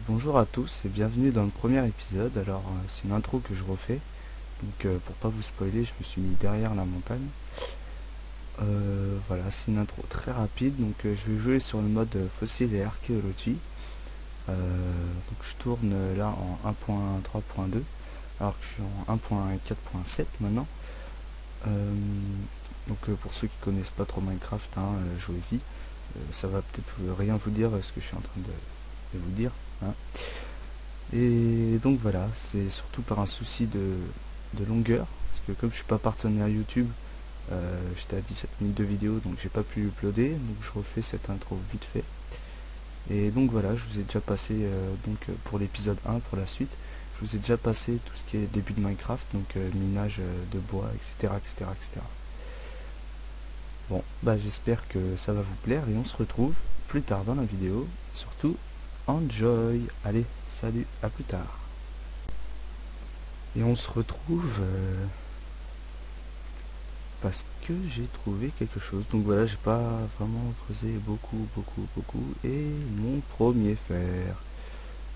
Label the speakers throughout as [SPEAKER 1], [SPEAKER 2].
[SPEAKER 1] Bonjour à tous et bienvenue dans le premier épisode. Alors c'est une intro que je refais, donc pour pas vous spoiler, je me suis mis derrière la montagne. Voilà, c'est une intro très rapide, donc je vais jouer sur le mode fossile et archéologie. Donc je tourne là en 1.3.2, alors que je suis en 1.4.7 maintenant. Pour ceux qui connaissent pas trop Minecraft, hein, jouez-y. Ça va peut-être rien vous dire ce que je suis en train de vous dire, hein. Et donc voilà, c'est surtout par un souci de longueur, parce que comme je suis pas partenaire YouTube, j'étais à 17 minutes de vidéo, donc j'ai pas pu uploader, donc je refais cette intro vite fait. Et donc voilà, je vous ai déjà passé, pour l'épisode 1, pour la suite, je vous ai déjà passé tout ce qui est début de Minecraft, donc minage de bois, etc., etc., etc. Bon, bah j'espère que ça va vous plaire, et on se retrouve plus tard dans la vidéo. Surtout, enjoy. Allez, salut, à plus tard. Et on se retrouve parce que j'ai trouvé quelque chose. Donc voilà, j'ai pas vraiment creusé beaucoup. Et mon premier fer.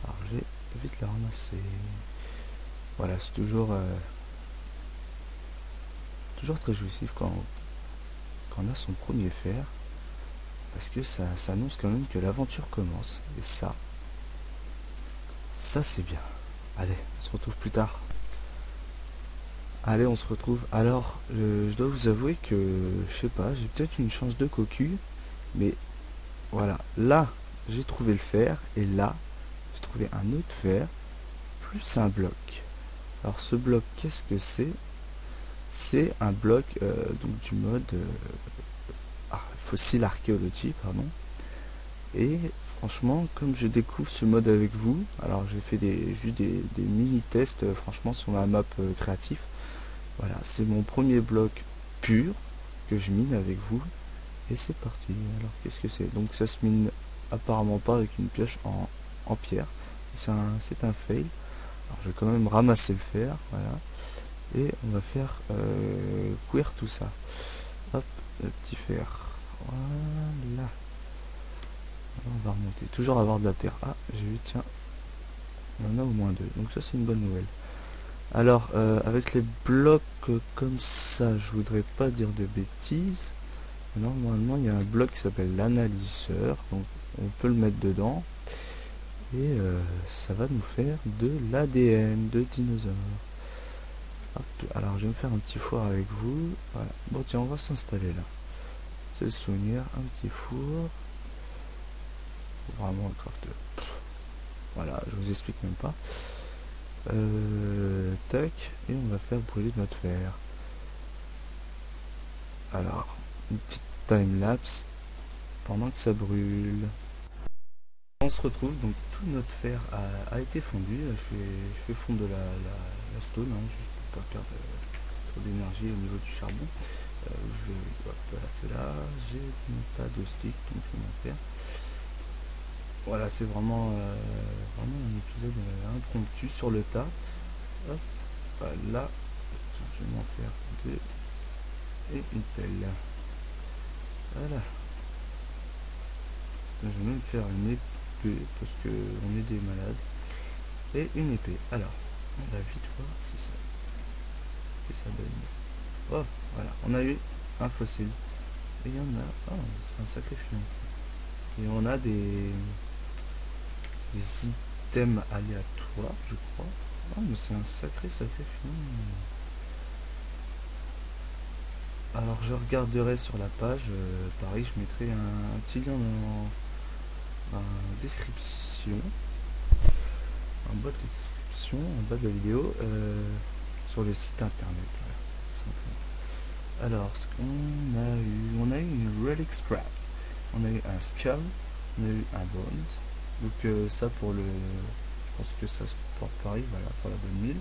[SPEAKER 1] Alors je vais vite le ramasser. Voilà, c'est toujours très jouissif quand on a son premier fer. Parce que ça annonce quand même que l'aventure commence. Et ça c'est bien. Allez, on se retrouve plus tard. Allez, on se retrouve. Alors, je dois vous avouer que, je sais pas, j'ai peut-être une chance de cocu, mais voilà, là, j'ai trouvé le fer, et là, j'ai trouvé un autre fer, plus un bloc. Alors, ce bloc, qu'est-ce que c'est? C'est un bloc donc du mode fossile archéologie, pardon. Et franchement, comme je découvre ce mode avec vous, alors j'ai fait juste des mini-tests, franchement, sur ma map créatif. Voilà, c'est mon premier bloc pur que je mine avec vous. Et c'est parti. Alors, qu'est-ce que c'est? Donc, ça se mine apparemment pas avec une pioche en pierre. C'est un fail. Alors, je vais quand même ramasser le fer. Voilà. Et on va faire cuire tout ça. Hop, le petit fer. Voilà. On va remonter. Toujours avoir de la terre. Ah, j'ai vu, tiens. Il y en a au moins deux. Donc, ça, c'est une bonne nouvelle. Alors, avec les blocs comme ça, je voudrais pas dire de bêtises. Normalement, il y a un bloc qui s'appelle l'analyseur, donc on peut le mettre dedans et ça va nous faire de l'ADN de dinosaure. Hop, alors, je vais me faire un petit four avec vous. Voilà. Bon, tiens, on va s'installer là. C'est le souvenir, un petit four. Vraiment, le craft. Voilà, je vous explique même pas. Tac, et on va faire brûler notre fer. Alors, une petite time lapse pendant que ça brûle. On se retrouve, donc tout notre fer a été fondu. Je fais fondre la stone, hein, juste pour pas perdre trop d'énergie au niveau du charbon. Voilà, c'est là. J'ai pas de stick, donc je vais m'en faire. Voilà, c'est vraiment un épisode impromptu sur le tas. Hop, voilà. Je vais m'en faire deux et une pelle. Voilà. Je vais même faire une épée parce que on est des malades. Et une épée. Alors, on va vite voir si ça, ce que ça donne. Oh, voilà, on a eu un fossile. Et il y en a. Oh, c'est un sacré filon. Et on a des items aléatoires, je crois. Ah, mais c'est un sacré filon. Alors, je regarderai sur la page. Pareil, je mettrai un petit lien en description. En bas de la description, en bas de la vidéo. Sur le site internet. Voilà, alors, ce qu'on a eu une relic scrap, on a eu un skull, on a eu un bones. Donc ça pour le, je pense que ça se porte pareil, voilà, pour la bonne mille.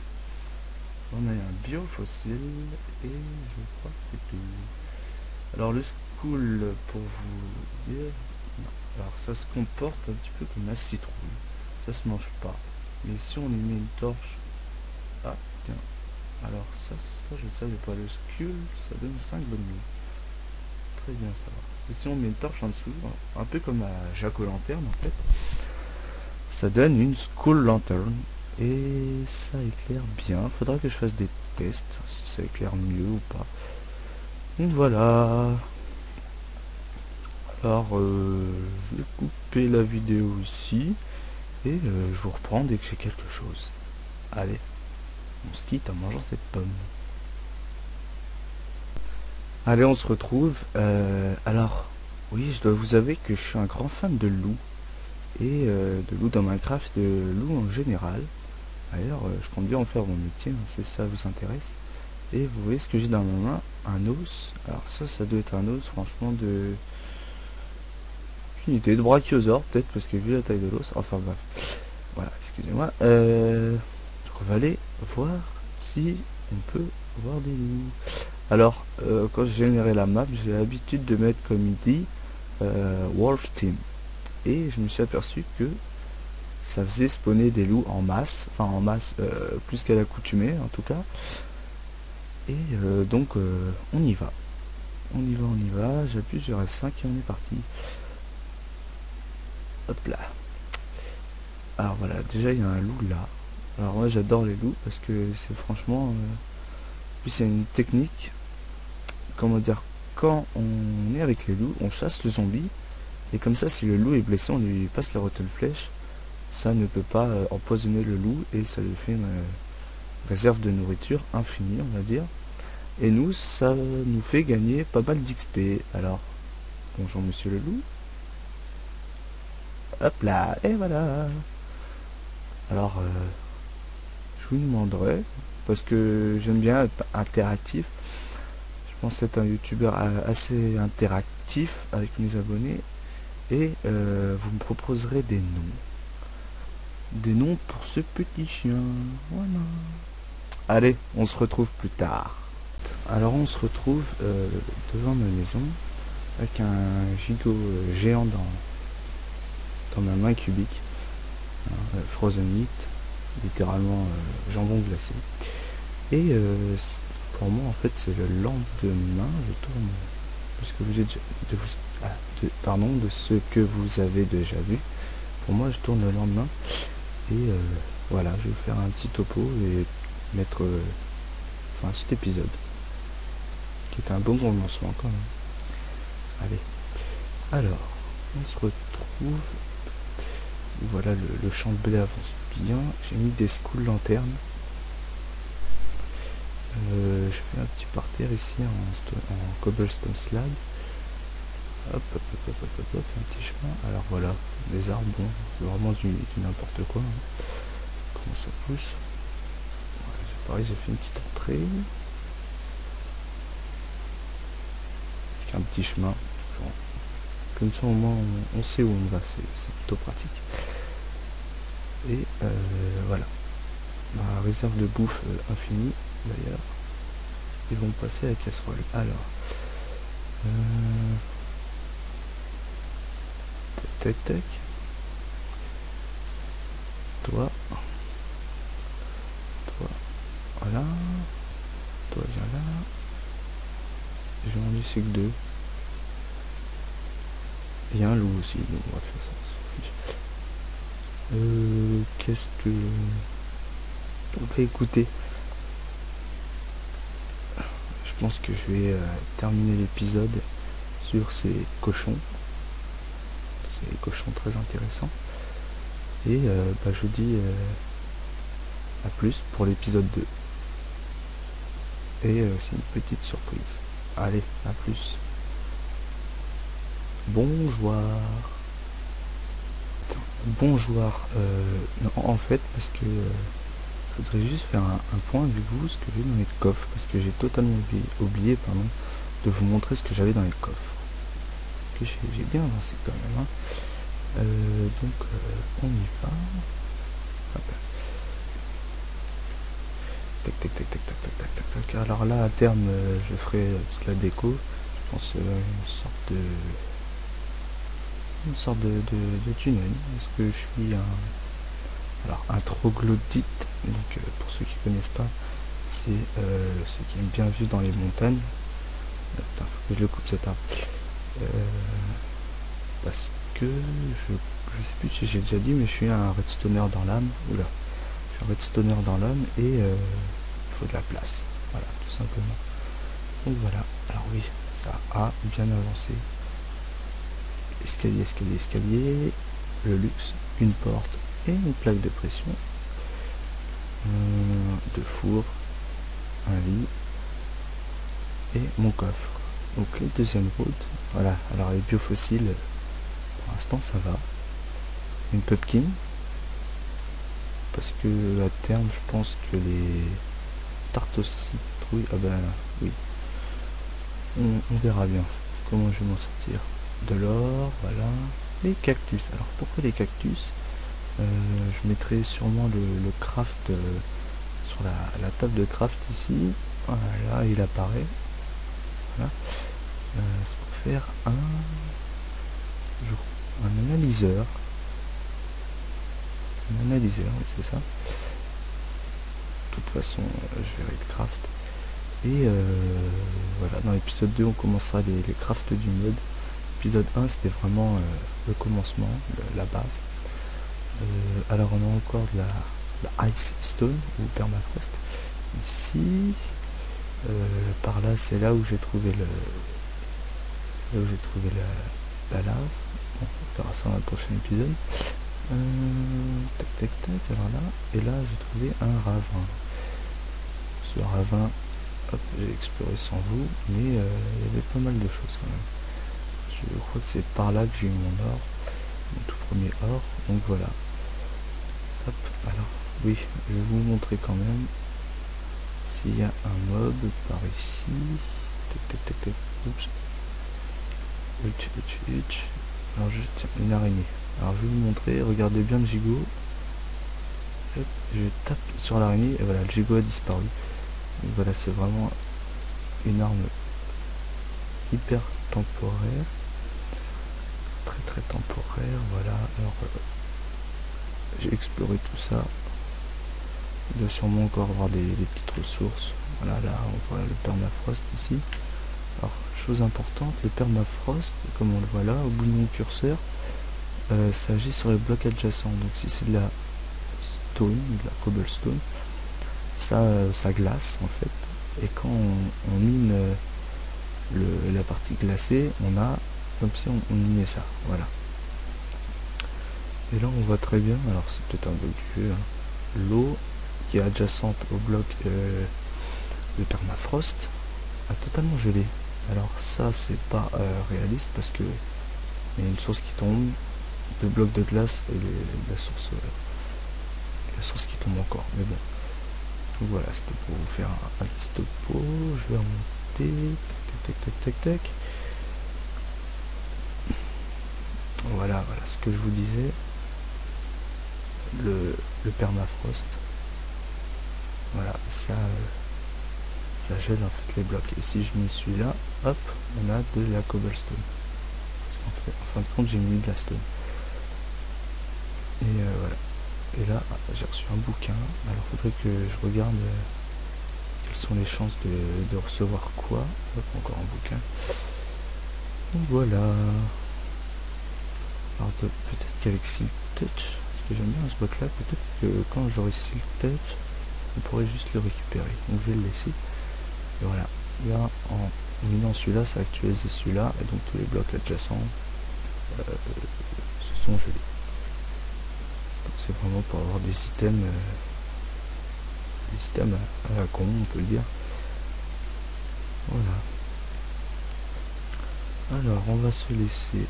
[SPEAKER 1] On a eu un biofossile et je crois que c'est tout. Alors le skull, pour vous dire, non. Alors ça se comporte un petit peu comme la citrouille, ça se mange pas. Mais si on y met une torche, ah tiens. Alors ça je ne savais pas. Le skull, ça donne 5 bonnes nuits. Très bien ça va. Et si on met une torche en dessous, un peu comme à Jack-o'-lanterne en fait, ça donne une school lantern. Et ça éclaire bien. Faudra que je fasse des tests, si ça éclaire mieux ou pas. Donc voilà. Alors, je vais couper la vidéo ici. Et je vous reprends dès que j'ai quelque chose. Allez, on se quitte en mangeant cette pomme. Allez, on se retrouve. Alors, oui, je dois vous avouer que je suis un grand fan de loups. Et de loups dans Minecraft, de loups en général. D'ailleurs, je compte bien en faire mon métier, hein, si ça vous intéresse. Et vous voyez ce que j'ai dans ma main, un os. Alors ça doit être un os, franchement, de... unité de brachiosaure, peut-être, parce que vu la taille de l'os, enfin bref. Voilà, excusez-moi. On va aller voir si on peut voir des loups. Alors, quand j'ai généré la map, j'ai l'habitude de mettre comme il dit Wolf Team. Et je me suis aperçu que ça faisait spawner des loups en masse, enfin en masse plus qu'à l'accoutumée en tout cas. Et donc on y va. On y va, j'appuie sur F5 et on est parti. Hop là. Alors voilà, déjà il y a un loup là. Alors moi j'adore les loups parce que c'est franchement... puis c'est une technique, comment dire, quand on est avec les loups, on chasse le zombie. Et comme ça, si le loup est blessé, on lui passe la rotule flèche. Ça ne peut pas empoisonner le loup et ça lui fait une réserve de nourriture infinie, on va dire. Et nous, ça nous fait gagner pas mal d'XP. Alors, bonjour monsieur le loup. Hop là, et voilà. Alors, je vous demanderai, parce que j'aime bien être interactif. Je pense être un youtubeur assez interactif avec mes abonnés. Et vous me proposerez des noms. Des noms pour ce petit chien. Voilà. Allez, on se retrouve plus tard. Alors on se retrouve devant ma maison avec un gigot géant dans ma main cubique. Frozen meat, littéralement jambon glacé. Et pour moi en fait c'est le lendemain. Je tourne de ce que vous avez pardon, de ce que vous avez déjà vu. Pour moi je tourne le lendemain. Et voilà, je vais faire un petit topo et mettre enfin cet épisode qui est un bon lancement quand même. Allez, alors on se retrouve. Voilà, le champ de blé avance bien. J'ai mis des school lanternes. Je fais un petit parterre ici en cobblestone slab. Hop, hop, hop, hop, hop, hop, un petit chemin. Alors voilà, des arbres, bon, c'est vraiment du n'importe quoi. Hein. Comment ça pousse. Voilà, pareil, j'ai fait une petite entrée. Avec un petit chemin. Genre, comme ça au moins on sait où on va, c'est plutôt pratique. Et voilà. Ma réserve de bouffe infinie, d'ailleurs. Ils vont passer à la casserole. Alors. Tac tac. Toi. Voilà. Toi viens là. J'ai envie c'est que deux. Il y a un loup aussi, donc on va faire ça, on s'en fiche. Qu'est-ce que... Bah écoutez. Je pense que je vais terminer l'épisode sur ces cochons. Ces cochons très intéressants. Et bah, je vous dis à plus pour l'épisode 2. Et c'est une petite surprise. Allez, à plus. Bonjour. Bonjour. Non, en fait, parce que je voudrais juste faire un point avec vous, ce que j'ai dans les coffres, parce que j'ai totalement oublié pardon, de vous montrer ce que j'avais dans les coffres. Parce que j'ai bien avancé quand même. Hein. Donc, on y va. Hop. Tac, tac, tac, tac, tac, tac, tac, tac, tac. Alors là, à terme, je ferai toute la déco. Je pense une sorte de tunnel. Parce que je suis un troglodyte. Donc, pour ceux qui connaissent pas, c'est ceux qui aiment bien vivre dans les montagnes. Putain, faut que je le coupe cet arbre. que je sais plus si j'ai déjà dit, mais je suis un redstoner dans l'âme. Oula, je suis un redstoner dans l'âme et il faut de la place. Voilà, tout simplement. Donc voilà, alors oui, ça a bien avancé. Escalier, escalier, escalier, le luxe, une porte et une plaque de pression, deux fours, un lit et mon coffre. Donc les deuxième route, voilà, alors les biofossiles, pour l'instant ça va. Une pumpkin, parce que à terme je pense que les tartes aux citrouilles, ah ben oui, on verra bien comment je vais m'en sortir. De l'or, voilà. Les cactus, alors pourquoi les cactus? Je mettrai sûrement le craft sur la table de craft ici. Voilà, il apparaît. Voilà. C'est pour faire un analyseur. Un analyseur, oui, c'est ça. De toute façon, je verrai le craft. Et voilà, dans l'épisode 2, on commencera les crafts du mode. L'épisode 1, c'était vraiment le commencement, la base. Alors, on a encore de la Ice Stone ou Permafrost. Ici, par là, c'est là où j'ai trouvé la lave. Bon, on verra ça dans le prochain épisode. Tac tac tac, alors là, et là j'ai trouvé un ravin. Ce ravin, hop, j'ai exploré sans vous, mais il y avait pas mal de choses quand même. Je crois que c'est par là que j'ai eu mon or, mon tout premier or, donc voilà. Hop, alors, oui, je vais vous montrer quand même s'il y a un mob par ici. Tac tac tac tac, oups. Alors tiens, une araignée. Alors je vais vous montrer, regardez bien le gigot. Je tape sur l'araignée et voilà, le gigot a disparu. Donc voilà, c'est vraiment une arme hyper temporaire. Très très temporaire, voilà. Alors j'ai exploré tout ça. Il doit sûrement encore avoir des petites ressources. Voilà, là on voit le permafrost ici. Alors, chose importante, le permafrost, comme on le voit là, au bout de mon curseur, ça agit sur les blocs adjacents. Donc si c'est de la stone, de la cobblestone, ça glace en fait. Et quand on mine la partie glacée, on a comme si on minait ça. Voilà. Et là on voit très bien, alors c'est peut-être un bug du jeu, hein, l'eau qui est adjacente au bloc de permafrost a totalement gelé. Alors ça c'est pas réaliste parce que il y a une source qui tombe, deux blocs de glace et la source qui tombe encore, mais bon. Donc voilà, c'était pour vous faire un petit topo. Je vais remonter, tac tac tac tac tac. Voilà, voilà ce que je vous disais, le permafrost, voilà, ça gèle en fait les blocs. Et si je mets celui-là, hop, on a de la cobblestone. En fin de compte, j'ai mis de la stone. Et voilà. Et là, j'ai reçu un bouquin. Alors, il faudrait que je regarde quelles sont les chances de recevoir quoi. Hop, encore un bouquin. Donc voilà. Alors, peut-être qu'avec Silk Touch, parce que j'aime bien ce bloc-là, peut-être que quand j'aurai Silk Touch, on pourrait juste le récupérer. Donc, je vais le laisser. Et voilà. Là, en minant celui-là, ça a actualisé celui-là. Et donc, tous les blocs adjacents se sont gelés. C'est vraiment pour avoir des items à la con, on peut le dire. Voilà. Alors on va se laisser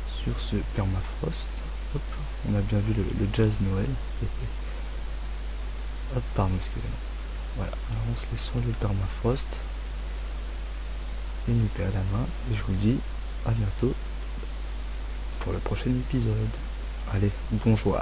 [SPEAKER 1] sur ce permafrost. Hop, on a bien vu le jazz Noël. Hop, pardon, excusez-moi. Voilà, alors on se laisse sur le permafrost. Une épée à la main. Et je vous dis à bientôt pour le prochain épisode. Allez, bonjour.